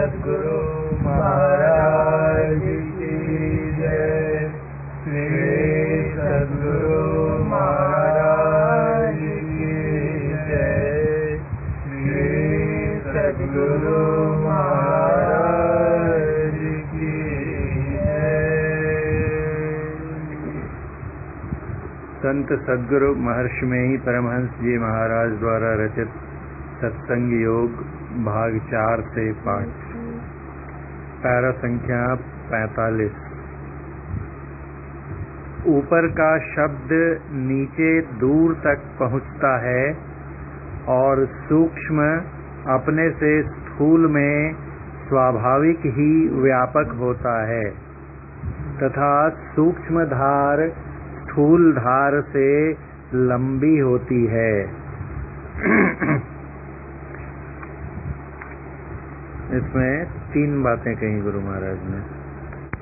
सद्गुरु महाराज की जय। श्री सद्गुरु महाराज की जय। श्री सद्गुरु महाराज की जय। संत सद्गुरु महर्षि में ही परमहंस जी महाराज द्वारा रचित सत्संग योग भाग 4 से 5 पैरा संख्या 45। ऊपर का शब्द नीचे दूर तक पहुंचता है और सूक्ष्म अपने से स्थूल में स्वाभाविक ही व्यापक होता है तथा सूक्ष्म धार स्थूल धार से लंबी होती है। इसमें 3 बातें कही गुरु महाराज ने।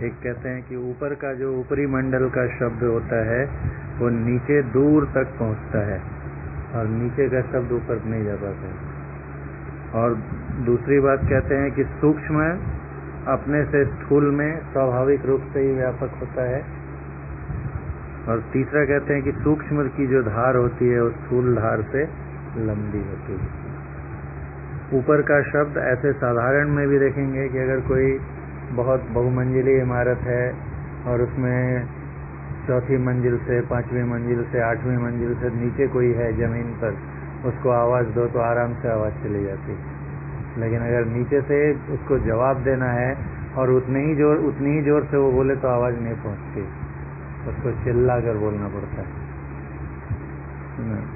एक कहते हैं कि ऊपर का जो ऊपरी मंडल का शब्द होता है वो नीचे दूर तक पहुंचता है और नीचे का शब्द ऊपर नहीं जा पाता है। और दूसरी बात कहते हैं कि सूक्ष्म अपने से स्थूल में स्वाभाविक रूप से ही व्यापक होता है। और तीसरा कहते हैं कि सूक्ष्म की जो धार होती है वो स्थूल धार से लंबी होती है। ऊपर का शब्द ऐसे साधारण में भी देखेंगे कि अगर कोई बहुत बहुमंजिली इमारत है और उसमें चौथी मंजिल से 5वीं मंजिल से 8वीं मंजिल से नीचे कोई है जमीन पर, उसको आवाज़ दो तो आराम से आवाज़ चली जाती है। लेकिन अगर नीचे से उसको जवाब देना है और उतनी ही जोर से वो बोले तो आवाज़ नहीं पहुंचती, उसको चिल्ला कर बोलना पड़ता है।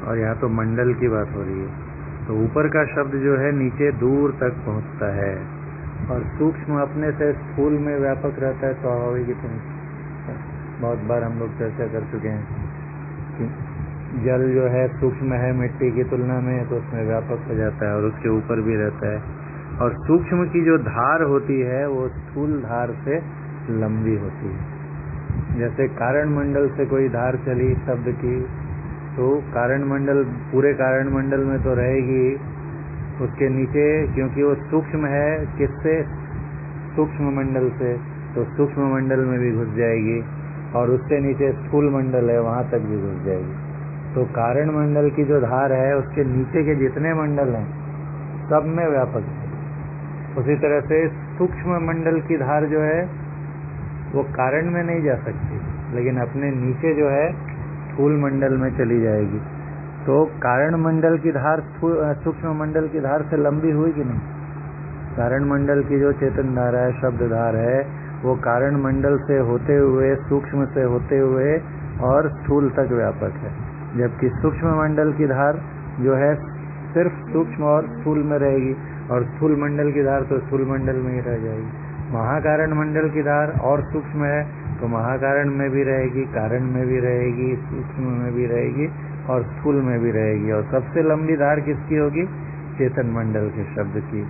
और यहाँ तो मंडल की बात हो रही है। तो ऊपर का शब्द जो है नीचे दूर तक पहुंचता है और सूक्ष्म अपने से स्थूल में व्यापक रहता है। स्वाभाविक ही बहुत बार हम लोग चर्चा कर चुके हैं कि जल जो है सूक्ष्म है मिट्टी की तुलना में, तो उसमें व्यापक हो जाता है और उसके ऊपर भी रहता है। और सूक्ष्म की जो धार होती है वो स्थूल धार से लंबी होती है। जैसे कारण मंडल से कोई धार चली शब्द की, तो कारण मंडल पूरे कारण मंडल में तो रहेगी, उसके नीचे क्योंकि वो सूक्ष्म है किससे, सूक्ष्म मंडल से, तो सूक्ष्म मंडल में भी घुस जाएगी और उससे नीचे स्थूल मंडल है वहां तक भी घुस जाएगी। तो कारण मंडल की जो धार है उसके नीचे के जितने मंडल हैं सब में व्यापक है। उसी तरह से सूक्ष्म मंडल की धार जो है वो कारण में नहीं जा सकती, लेकिन अपने नीचे जो है स्थूल मंडल में चली जाएगी। तो कारण मंडल की धार सूक्ष्म मंडल की धार से लंबी हुई कि नहीं? कारण मंडल की जो चेतन धारा है, शब्द धार है, वो कारण मंडल से होते हुए सूक्ष्म से होते हुए और स्थूल तक व्यापक है। जबकि सूक्ष्म मंडल की धार जो है सिर्फ सूक्ष्म और स्थूल में रहेगी और स्थूल मंडल की धार तो स्थूल मंडल में ही रह जाएगी। महाकारण मंडल की धार और सूक्ष्म है तो महाकारण में भी रहेगी, कारण में भी रहेगी, सूक्ष्म में भी रहेगी और स्थूल में भी रहेगी। और सबसे लंबी धार किसकी होगी? चेतन मंडल के शब्द की।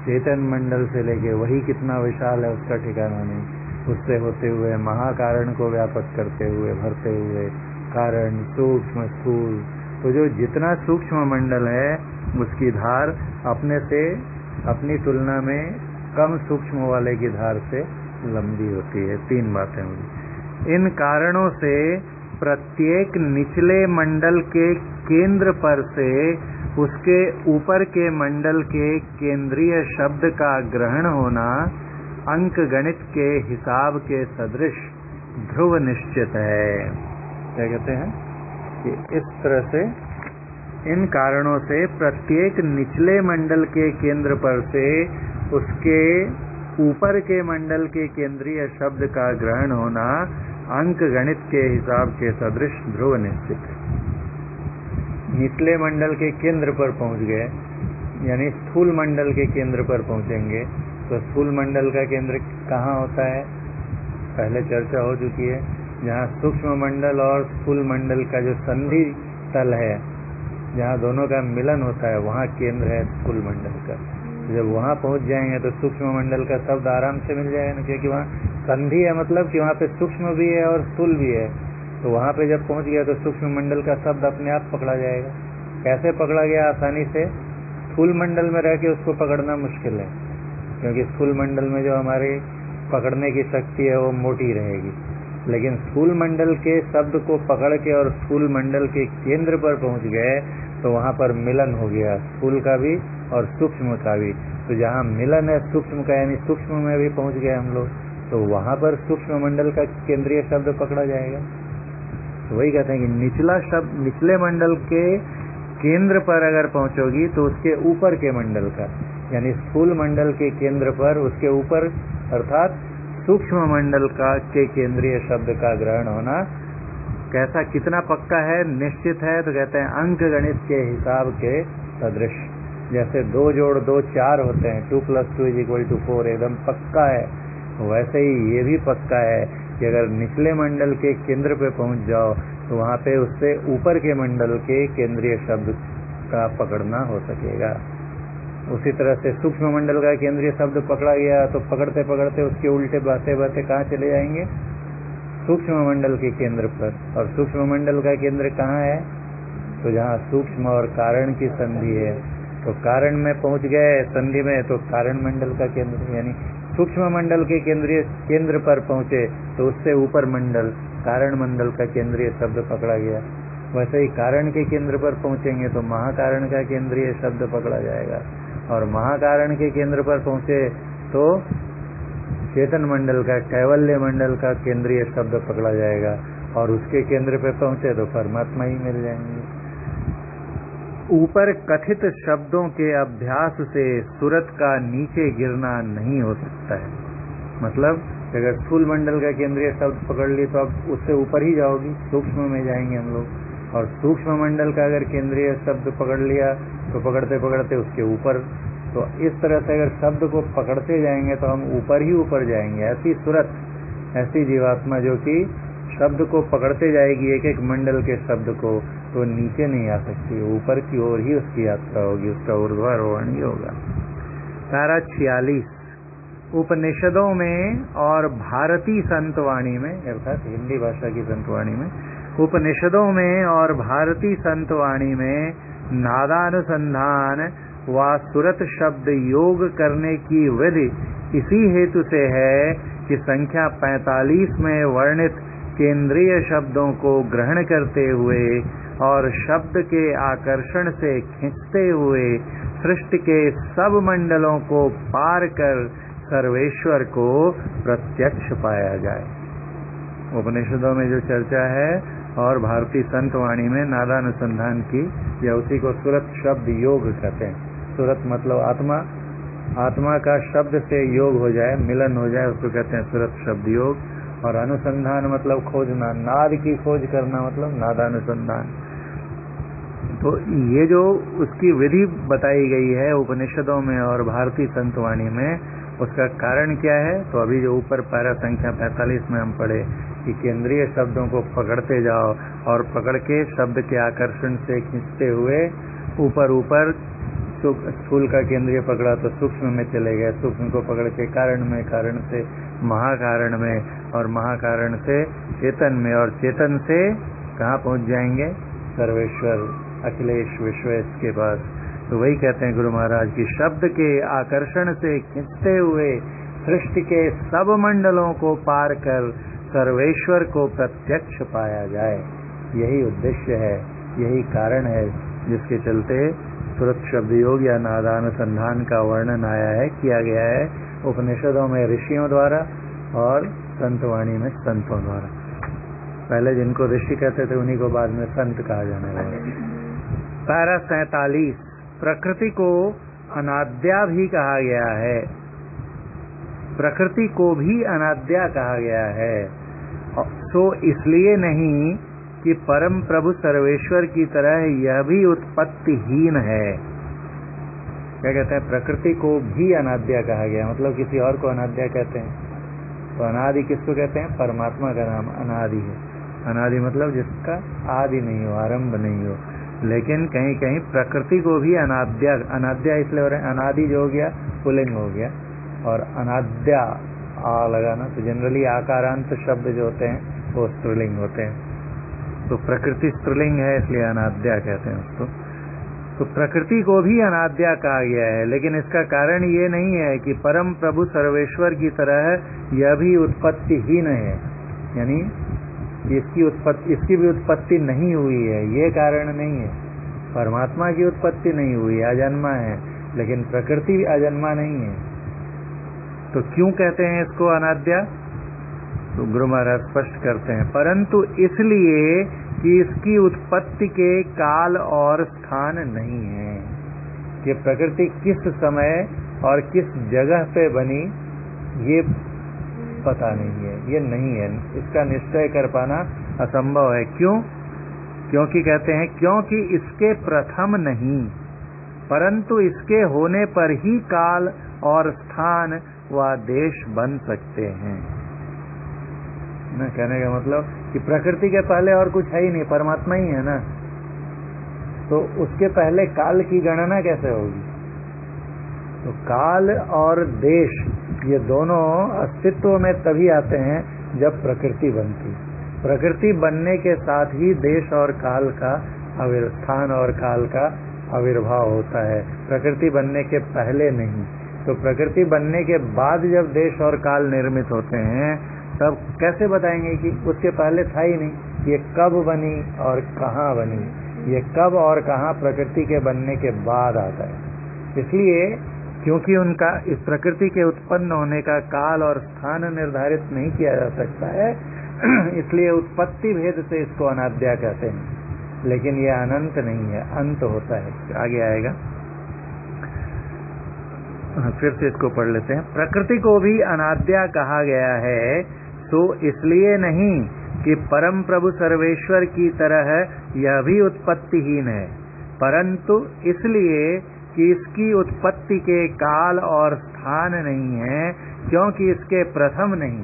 चेतन मंडल से लेके वही कितना विशाल है उसका ठिकाना नहीं, उससे होते हुए महाकारण को व्यापक करते हुए भरते हुए कारण सूक्ष्म स्थूल। तो जो जितना सूक्ष्म मंडल है उसकी धार अपने से अपनी तुलना में कम सूक्ष्म वाले की धार से लंबी होती है। 3 बातें हुई। इन कारणों से प्रत्येक निचले मंडल के केंद्र पर से उसके ऊपर के मंडल के केंद्रीय शब्द का ग्रहण होना अंक गणित के हिसाब के सदृश ध्रुव निश्चित है। क्या कहते हैं कि इस तरह से इन कारणों से प्रत्येक निचले मंडल के केंद्र पर से उसके ऊपर के मंडल के केंद्रीय शब्द का ग्रहण होना अंक गणित के हिसाब के सदृश ध्रुव निश्चित है। निचले मंडल के केंद्र पर पहुंच गए, यानी स्थूल मंडल के केंद्र पर पहुंचेंगे, तो स्थूल मंडल का केंद्र कहाँ होता है? पहले चर्चा हो चुकी है। जहाँ सूक्ष्म मंडल और स्थूल मंडल का जो संधि तल है, जहाँ दोनों का मिलन होता है, वहाँ केंद्र है स्थूल मंडल का। जब वहाँ पहुँच जाएंगे तो सूक्ष्म मंडल का शब्द आराम से मिल जाएगा, क्योंकि वहाँ संधि है, मतलब कि वहाँ पे सूक्ष्म भी है और स्थूल भी है। तो वहाँ पे जब पहुँच गया तो सूक्ष्म मंडल का शब्द अपने आप पकड़ा जाएगा। कैसे पकड़ा गया? आसानी से। स्थूल मंडल में रह के उसको पकड़ना मुश्किल है, क्योंकि स्थूल मंडल में जो हमारे पकड़ने की शक्ति है वो मोटी रहेगी, लेकिन स्थूल मंडल के शब्द को पकड़ के और स्थूल मंडल के केंद्र पर पहुंच गए तो वहां पर मिलन हो गया, स्थूल का भी और सूक्ष्म का भी। तो जहाँ मिलन है सूक्ष्म का, यानी सूक्ष्म में भी पहुंच गए हम लोग, तो वहां पर सूक्ष्म मंडल का केंद्रीय शब्द पकड़ा जाएगा। तो वही कहते हैं कि निचला शब्द, निचले मंडल के केंद्र पर अगर पहुंचोगी तो उसके ऊपर के मंडल का, यानी स्थूल मंडल के केंद्र पर उसके ऊपर अर्थात सूक्ष्म मंडल का के केंद्रीय शब्द का ग्रहण होना कैसा, कितना पक्का है, निश्चित है। तो कहते हैं अंक गणित के हिसाब के सदृश, जैसे 2 जोड़ 2 4 होते हैं, 2 + 2 = 4 एकदम पक्का है, वैसे ही ये भी पक्का है कि अगर निचले मंडल के केंद्र पे पहुंच जाओ तो वहां पे उससे ऊपर के मंडल के केंद्रीय शब्द का पकड़ना हो सकेगा। उसी तरह से सूक्ष्म मंडल का केंद्रीय शब्द पकड़ा गया तो पकड़ते पकड़ते उसके उल्टे बहते बहते कहाँ चले जाएंगे, सूक्ष्म मंडल के केंद्र पर। और सूक्ष्म मंडल का केंद्र कहाँ है, तो जहाँ सूक्ष्म और कारण की संधि है, तो कारण में पहुंच गए संधि में, तो कारण मंडल का केंद्र, यानी सूक्ष्म मंडल के केंद्रीय केंद्र पर पहुंचे तो उससे ऊपर मंडल कारण मंडल का केंद्रीय शब्द पकड़ा गया। वैसे ही कारण के केंद्र पर पहुंचेंगे तो महाकारण का केंद्रीय शब्द पकड़ा जाएगा, और महाकारण के केंद्र पर पहुंचे तो चेतन मंडल का, कैवल्य मंडल का केंद्रीय शब्द पकड़ा जाएगा, और उसके केंद्र पर पहुंचे तो परमात्मा ही मिल जाएंगे। ऊपर कथित शब्दों के अभ्यास से सूरत का नीचे गिरना नहीं हो सकता है। मतलब अगर स्थूल मंडल का केंद्रीय शब्द पकड़ ली तो अब उससे ऊपर ही जाओगी, सूक्ष्म में जाएंगे हम लोग, और सूक्ष्म मंडल का अगर केंद्रीय शब्द पकड़ लिया तो पकड़ते पकड़ते उसके ऊपर। तो इस तरह से अगर शब्द को पकड़ते जाएंगे तो हम ऊपर ही ऊपर जाएंगे। ऐसी सूरत, ऐसी जीवात्मा जो कि शब्द को पकड़ते जाएगी, एक एक मंडल के शब्द को, तो नीचे नहीं आ सकती, ऊपर की ओर ही उसकी यात्रा होगी, उसका ऊर्ध्वारोहण ही होगा। धारा 46 उपनिषदों में और भारतीय संतवाणी में, अर्थात हिंदी भाषा की संतवाणी में, उपनिषदों में और भारतीय संतवाणी में नादानुसंधान व सुरत शब्द योग करने की विधि इसी हेतु से है कि संख्या 45 में वर्णित केंद्रीय शब्दों को ग्रहण करते हुए और शब्द के आकर्षण से खींचते हुए सृष्टि के सब मंडलों को पार कर सर्वेश्वर को प्रत्यक्ष पाया जाए। उपनिषदों में जो चर्चा है और भारतीय संतवाणी में नादानुसंधान की, या उसी को सुरत शब्द योग कहते हैं। सुरत मतलब आत्मा, आत्मा का शब्द से योग हो जाए, मिलन हो जाए, उसको कहते हैं सुरत शब्द योग। और अनुसंधान मतलब खोजना, नाद की खोज करना मतलब नादानुसंधान। तो ये जो उसकी विधि बताई गई है उपनिषदों में और भारतीय संतवाणी में, उसका कारण क्या है? तो अभी जो ऊपर पैरा संख्या 45 में हम पढ़े कि केंद्रीय शब्दों को पकड़ते जाओ और पकड़ के शब्द के आकर्षण से खींचते हुए ऊपर ऊपर, स्थूल का केंद्रीय पकड़ा तो सूक्ष्म में चले गए, सूक्ष्म को पकड़ के कारण में, कारण से महाकारण में, और महाकारण से चेतन में, और चेतन से कहाँ पहुंच जाएंगे? सर्वेश्वर अखिलेश विश्वेश के पास। तो वही कहते हैं गुरु महाराज की शब्द के आकर्षण से खींचते हुए सृष्टि के सब मंडलों को पार कर सर्वेश्वर को प्रत्यक्ष पाया जाए। यही उद्देश्य है, यही कारण है जिसके चलते सुरत शब्द योग या नादानुसंधान का वर्णन आया है, किया गया है उपनिषदों में ऋषियों द्वारा और संतवाणी में संतों द्वारा। पहले जिनको ऋषि कहते थे उन्हीं को बाद में संत कहा जाने लगा। पैरा 47 प्रकृति को अनाद्या भी कहा गया है। प्रकृति को भी अनाद्या कहा गया है, तो इसलिए नहीं कि परम प्रभु सर्वेश्वर की तरह यह भी उत्पत्तिहीन है। क्या कहते हैं? प्रकृति को भी अनाद्या कहा गया, मतलब किसी और को अनाद्या कहते हैं। तो अनादि किसको कहते हैं? परमात्मा का नाम अनादि है। अनादि मतलब जिसका आदि नहीं हो, आरंभ नहीं हो। लेकिन कहीं कहीं प्रकृति को भी अनाद्या, अनाद्या इसलिए हो रहे हैं, अनादि जो हो गया पुल्लिंग हो गया, और अनाद्या आ लगाना, तो जनरली आकारांत शब्द जो होते हैं वो स्त्रीलिंग होते हैं। तो प्रकृति स्त्रीलिंग है इसलिए अनाद्या कहते हैं उसको। तो प्रकृति को भी अनाद्या कहा गया है, लेकिन इसका कारण ये नहीं है कि परम प्रभु सर्वेश्वर की तरह यह भी उत्पत्तिहीन है, यानी इसकी भी उत्पत्ति नहीं हुई है, ये कारण नहीं है। परमात्मा की उत्पत्ति नहीं हुई, अजन्मा है, लेकिन प्रकृति अजन्मा नहीं है। तो क्यों कहते हैं इसको अनाद्या? तो गुरु महाराज स्पष्ट करते हैं, परंतु इसलिए कि इसकी उत्पत्ति के काल और स्थान नहीं है, कि प्रकृति किस समय और किस जगह पे बनी ये पता नहीं है, ये नहीं है, इसका निश्चय कर पाना असंभव है। क्यों? क्योंकि कहते हैं क्योंकि इसके प्रथम नहीं, परंतु इसके होने पर ही काल और स्थान व देश बन सकते हैं। ना कहने का मतलब कि प्रकृति के पहले और कुछ है ही नहीं, परमात्मा ही है ना, तो उसके पहले काल की गणना कैसे होगी? तो काल और देश ये दोनों अस्तित्व में तभी आते हैं जब प्रकृति बनती। प्रकृति बनने के साथ ही देश और काल का स्थान और काल का आविर्भाव होता है, प्रकृति बनने के पहले नहीं। तो प्रकृति बनने के बाद जब देश और काल निर्मित होते हैं तब कैसे बताएंगे कि उसके पहले था ही नहीं? ये कब बनी और कहाँ बनी? ये कब और कहाँ प्रकृति के बनने के बाद आता है। इसलिए क्योंकि उनका इस प्रकृति के उत्पन्न होने का काल और स्थान निर्धारित नहीं किया जा सकता है, इसलिए उत्पत्ति भेद से इसको अनाद्या कहते हैं। लेकिन ये अनंत नहीं है, अंत होता है। आगे आएगा, फिर से इसको पढ़ लेते हैं। प्रकृति को भी अनाद्या कहा गया है, तो इसलिए नहीं कि परम प्रभु सर्वेश्वर की तरह यह भी उत्पत्तिहीन है, परंतु इसलिए कि इसकी उत्पत्ति के काल और स्थान नहीं है, क्योंकि इसके प्रथम नहीं,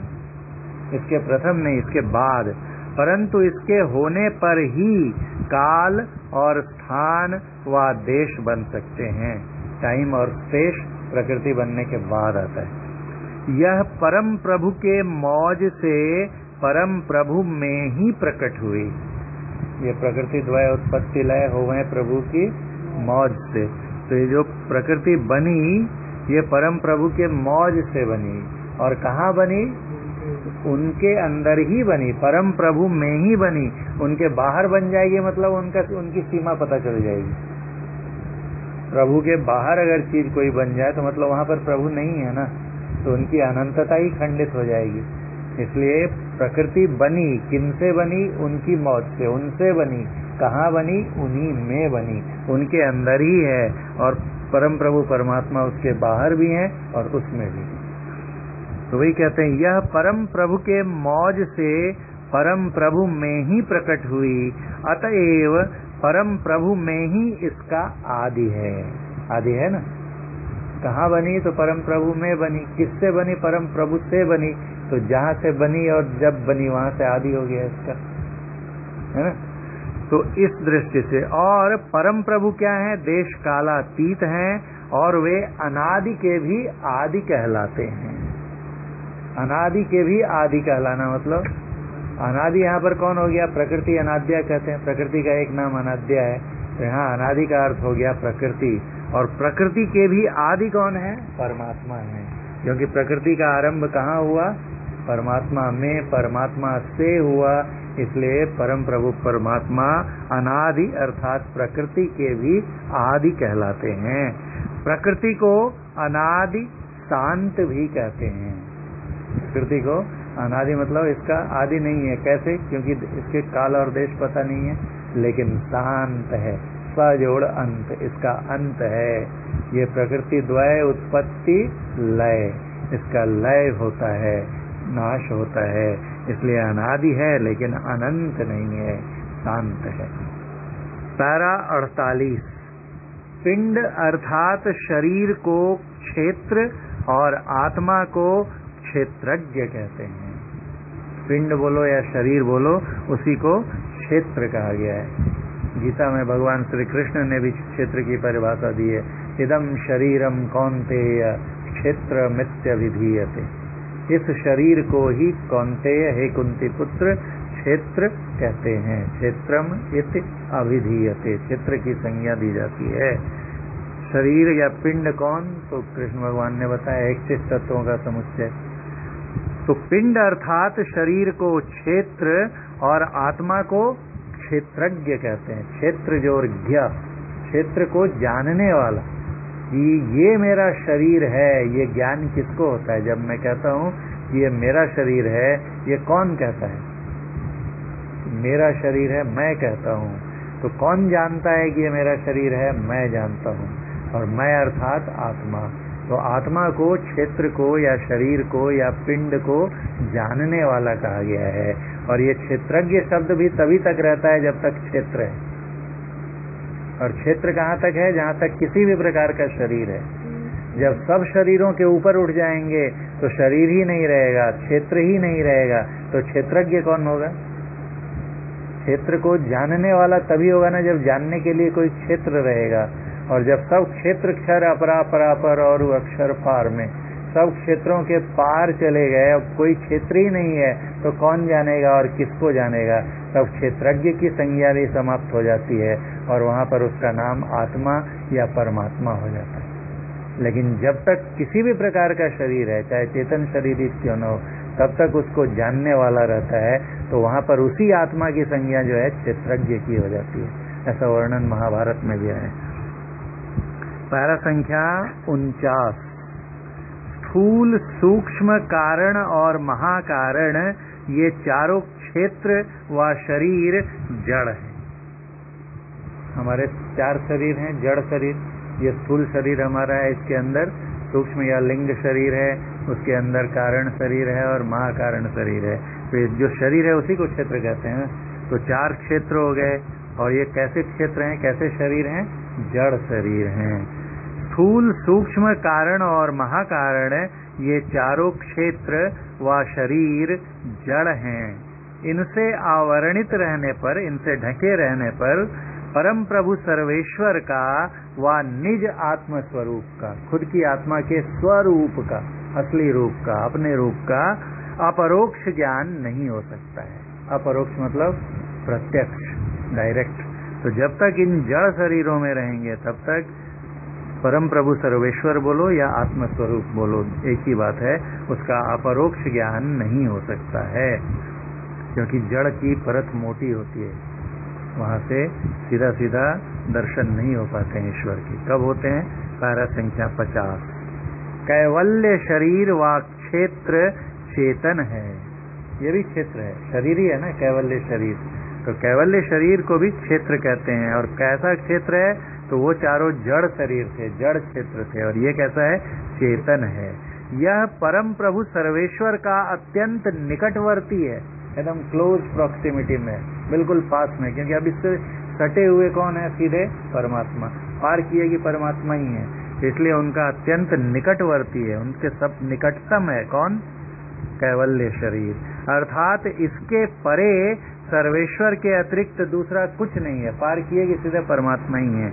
इसके बाद, परंतु इसके होने पर ही काल और स्थान व देश बन सकते हैं। टाइम और स्पेस प्रकृति बनने के बाद आता है। यह परम प्रभु के मौज से परम प्रभु में ही प्रकट हुई। ये प्रकृति द्वय उत्पत्ति लय हुए प्रभु की मौज से। तो ये जो प्रकृति बनी ये परम प्रभु के मौज से बनी। और कहाँ बनी? उनके अंदर ही बनी, परम प्रभु में ही बनी। उनके बाहर बन जाएगी मतलब उनकी सीमा पता चल जाएगी। प्रभु के बाहर अगर चीज कोई बन जाए तो मतलब वहां पर प्रभु नहीं है ना, तो उनकी अनंतता ही खंडित हो जाएगी। इसलिए प्रकृति बनी, किनसे बनी? उनकी मौज से, उनसे बनी। कहाँ बनी? उन्हीं में बनी, उनके अंदर ही है। और परम प्रभु परमात्मा उसके बाहर भी हैं और उसमें भी। तो वही कहते हैं यह परम प्रभु के मौज से परम प्रभु में ही प्रकट हुई, अतएव परम प्रभु में ही इसका आदि है। आदि है ना। कहाँ बनी? तो परम प्रभु में बनी। किससे बनी? परम प्रभु से बनी। तो जहाँ से बनी और जब बनी वहां से आदि हो गया इसका, है ना। तो इस दृष्टि से, और परम प्रभु क्या है? देश कालातीत हैं और वे अनादि के भी आदि कहलाते हैं। अनादि के भी आदि कहलाना मतलब अनादि यहाँ पर कौन हो गया? प्रकृति अनाद्या कहते हैं। प्रकृति का एक नाम अनाद्या है, तो यहाँ अनादि का अर्थ हो गया प्रकृति। और प्रकृति के भी आदि कौन है? परमात्मा है। क्योंकि प्रकृति का आरंभ कहाँ हुआ? परमात्मा में, परमात्मा से हुआ। इसलिए परम प्रभु परमात्मा अनादि अर्थात प्रकृति के भी आदि कहलाते हैं। प्रकृति को अनादि शांत भी कहते हैं। प्रकृति को अनादि मतलब इसका आदि नहीं है। कैसे? क्योंकि इसके काल और देश पता नहीं है, लेकिन शांत है। स्वजोड़ अंत, इसका अंत है। ये प्रकृति द्वय उत्पत्ति लय, इसका लय होता है, नाश होता है। इसलिए अनादि है लेकिन अनंत नहीं है, शांत है। पैरा 48। पिंड अर्थात शरीर को क्षेत्र और आत्मा को क्षेत्रज्ञ कहते हैं। पिंड बोलो या शरीर बोलो, उसी को क्षेत्र कहा गया है। गीता में भगवान श्री कृष्ण ने भी क्षेत्र की परिभाषा दी है। इदम शरीरम कौन्तेय क्षेत्रमित्य विधीयते। इस शरीर को ही कौन्तेय, हे कुंती पुत्र, क्षेत्र कहते हैं। क्षेत्रम इति अभिधीयते, क्षेत्र की संज्ञा दी जाती है। शरीर या पिंड कौन? तो कृष्ण भगवान ने बताया 21 तत्वों का समुच्चय। तो पिंड अर्थात शरीर को क्षेत्र और आत्मा को क्षेत्रज्ञ कहते हैं। क्षेत्र जो ज्ञ, क्षेत्र को जानने वाला कि ये मेरा शरीर है, ये ज्ञान किसको होता है? जब मैं कहता हूँ ये मेरा शरीर है, ये कौन कहता है? मेरा शरीर है मैं कहता हूँ। तो कौन जानता है कि ये मेरा शरीर है? मैं जानता हूँ। और मैं अर्थात आत्मा। तो आत्मा को, क्षेत्र को या शरीर को या पिंड को जानने वाला कहा गया है। और ये क्षेत्रज्ञ शब्द भी तभी तक रहता है जब तक क्षेत्र है। और क्षेत्र कहाँ तक है? जहाँ तक किसी भी प्रकार का शरीर है। जब सब शरीरों के ऊपर उठ जाएंगे तो शरीर ही नहीं रहेगा, क्षेत्र ही नहीं रहेगा, तो क्षेत्रज्ञ कौन होगा? क्षेत्र को जानने वाला तभी होगा ना जब जानने के लिए कोई क्षेत्र रहेगा। और जब सब क्षेत्र क्षर अपरा परापर और अक्षर पार में सब क्षेत्रों के पार चले गए, अब कोई क्षेत्र ही नहीं है, तो कौन जानेगा और किसको जानेगा? तब क्षेत्रज्ञ की संज्ञा भी समाप्त हो जाती है और वहां पर उसका नाम आत्मा या परमात्मा हो जाता है। लेकिन जब तक किसी भी प्रकार का शरीर है, चाहे चेतन शरीर ही क्यों न हो, तब तक उसको जानने वाला रहता है। तो वहां पर उसी आत्मा की संज्ञा जो है क्षेत्रज्ञ की हो जाती है। ऐसा वर्णन महाभारत में भी है। पैरा संख्या 49। स्थूल, सूक्ष्म, कारण और महाकारण ये चारों क्षेत्र व शरीर जड़ है। हमारे 4 शरीर हैं। जड़ शरीर, ये स्थूल शरीर हमारा है, इसके अंदर सूक्ष्म या लिंग शरीर है, उसके अंदर कारण शरीर है और महाकारण शरीर है। तो जो शरीर है उसी को क्षेत्र कहते हैं। तो 4 क्षेत्र हो गए। और ये कैसे क्षेत्र हैं, कैसे शरीर हैं? जड़ शरीर हैं। स्थूल, सूक्ष्म, कारण और महाकारण ये चारों क्षेत्र व शरीर जड़ हैं। इनसे आवरणित रहने पर, इनसे ढके रहने पर परम प्रभु सर्वेश्वर का व निज आत्म स्वरूप का, खुद की आत्मा के स्वरूप का, असली रूप का, अपने रूप का अपरोक्ष ज्ञान नहीं हो सकता है। अपरोक्ष मतलब प्रत्यक्ष, डायरेक्ट। तो जब तक इन जड़ शरीरों में रहेंगे तब तक परम प्रभु सर्वेश्वर बोलो या आत्मस्वरूप बोलो, एक ही बात है। उसका अपरोक्ष ज्ञान नहीं हो सकता है, क्योंकि जड़ की परत मोटी होती है। वहां से सीधा सीधा दर्शन नहीं हो पाते हैं ईश्वर की। कब होते हैं? पैरा संख्या 50। कैवल्य शरीर व क्षेत्र चेतन है। ये भी क्षेत्र है, शरीर ही है ना, कैवल्य शरीर। तो कैवल्य शरीर को भी क्षेत्र कहते हैं। और कैसा क्षेत्र है? तो वो चारों जड़ शरीर थे, जड़ क्षेत्र थे। और ये कैसा है? चेतन है। यह परम प्रभु सर्वेश्वर का अत्यंत निकटवर्ती है, एकदम क्लोज प्रॉक्सिमिटी में, बिल्कुल पास में। क्योंकि अब इससे सटे हुए कौन है? सीधे परमात्मा। पार किए कि परमात्मा ही है, इसलिए उनका अत्यंत निकटवर्ती है, उनके सब निकटतम है। कौन? कैवल्य शरीर। अर्थात इसके परे सर्वेश्वर के अतिरिक्त दूसरा कुछ नहीं है। पार किए कि सीधे परमात्मा ही है।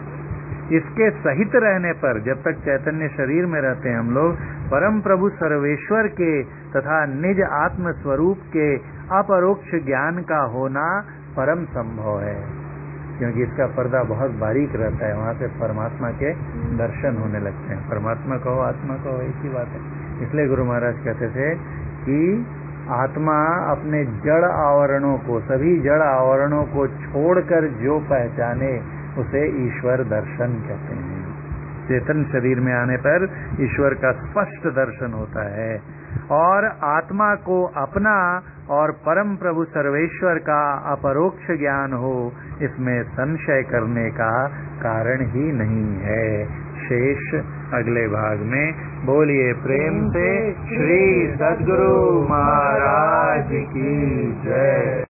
इसके सहित रहने पर, जब तक चैतन्य शरीर में रहते हैं हम लोग, परम प्रभु सर्वेश्वर के तथा निज आत्म स्वरूप के अपरोक्ष ज्ञान का होना परम संभव है। क्योंकि इसका पर्दा बहुत बारीक रहता है, वहां से परमात्मा के दर्शन होने लगते हैं। परमात्मा कहो, आत्मा कहो, एक ही बात है। इसलिए गुरु महाराज कहते थे कि आत्मा अपने जड़ आवरणों को, सभी जड़ आवरणों को छोड़कर जो पहचाने उसे ईश्वर दर्शन कहते हैं। चेतन शरीर में आने पर ईश्वर का स्पष्ट दर्शन होता है। और आत्मा को अपना और परम प्रभु सर्वेश्वर का अपरोक्ष ज्ञान हो, इसमें संशय करने का कारण ही नहीं है। शेष अगले भाग में। बोलिए प्रेम से श्री सद्गुरु महाराज की जय।